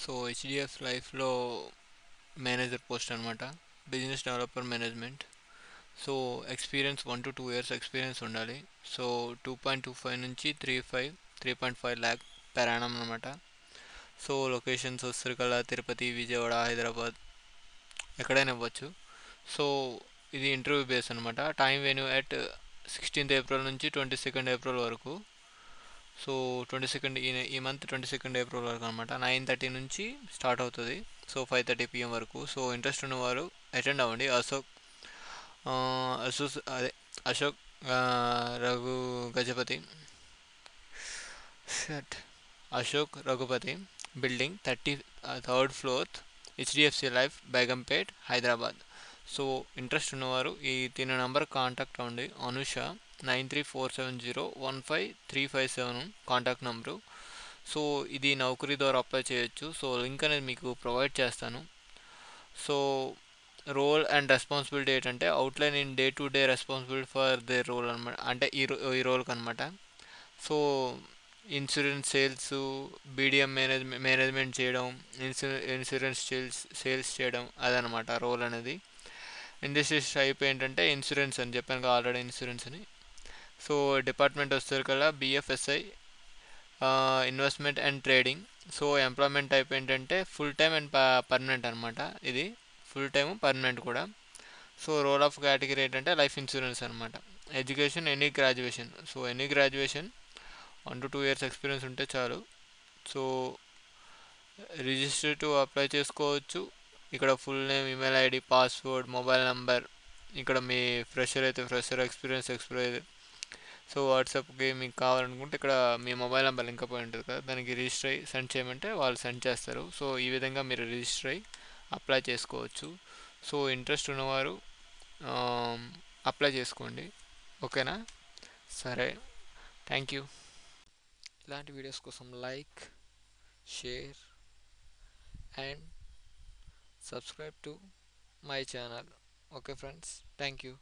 So HDF లైఫ్లో manager post అనమాట. Business developer management. So experience 1 to 2 years experience ఉండాలి. So 2.25 నుంచి 3.5 lakh per Yanam అనమాట. సో లొకేషన్స్ వస్తురికల్లా తిరుపతి, విజయవాడ, హైదరాబాద్ ఎక్కడైనా ఇవ్వచ్చు. సో ఇది ఇంటర్వ్యూ బేస్ అనమాట. Time venue at 16th April నుంచి 22nd April వరకు. సో 22nd ఈ మంత్ 22nd April వరకు అనమాట. 9:30 నుంచి స్టార్ట్ అవుతుంది. సో 5:30 PM వరకు. సో ఇంట్రెస్ట్ ఉన్నవారు అటెండ్ అవ్వండి. అదే అశోక్ రఘు గజపతి షట్ Ashok Raghupathi building 33rd floor HDFC Life Begumpet Hyderabad. So interest ఉన్నవారు దీని నెంబర్ కాంటాక్ట్ అవ్వండి. Anusha 9347015357 contact number. సో ఇది నౌకరీ ద్వారా అప్లై చేయొచ్చు. సో లింక్ అనేది మీకు ప్రొవైడ్ చేస్తాను. సో రోల్ అండ్ రెస్పాన్సిబిలిటీ ఏంటంటే outline in day to day responsibility for the role అనమాట. అంటే ఈ రోల్కి అనమాట. So insurance sales, BDM management చేయడం, ఇన్సూరెన్స్ సేల్స్ చేయడం అదనమాట రోల్ అనేది. ఇండస్ట్రీస్ టైప్ ఏంటంటే ఇన్సూరెన్స్ అని చెప్పాను కదా ఆల్రెడీ, ఇన్సూరెన్స్ అని. సో డిపార్ట్మెంట్ వస్తారు కదా BFSI investment and trading. So employment type ఏంటంటే ఫుల్ టైమ్ అండ్ పర్మనెంట్ అనమాట. ఇది ఫుల్ టైము పర్మనెంట్ కూడా. సో రోల్ ఆఫ్ కేటగిరీ ఏంటంటే లైఫ్ ఇన్సూరెన్స్ అనమాట. Education any graduation. So any graduation 1 to 2 years experience ఉంటే చాలు. సో రిజిస్టర్ టు అప్లై చేసుకోవచ్చు. ఇక్కడ full name, email ID, password, mobile number. ఇక్కడ మీ ఫ్రెషర్ అయితే ఫ్రెషర్, ఎక్స్పీరియన్స్ అయితే. సో వాట్సాప్కి మీకు కావాలనుకుంటే ఇక్కడ మీ మొబైల్ నెంబర్ లింక్ అయి ఉంటుంది కదా, దానికి రిజిస్టర్ అయ్యి సెండ్ చేయమంటే వాళ్ళు సెండ్ చేస్తారు. సో ఈ విధంగా మీరు రిజిస్టర్ అయ్యి అప్లై చేసుకోవచ్చు. సో ఇంట్రెస్ట్ ఉన్నవారు అప్లై చేసుకోండి. ఓకేనా? సరే, థ్యాంక్ యూ. ఇలాంటి వీడియోస్ కోసం like, share and subscribe to my channel. Okay friends, thank you.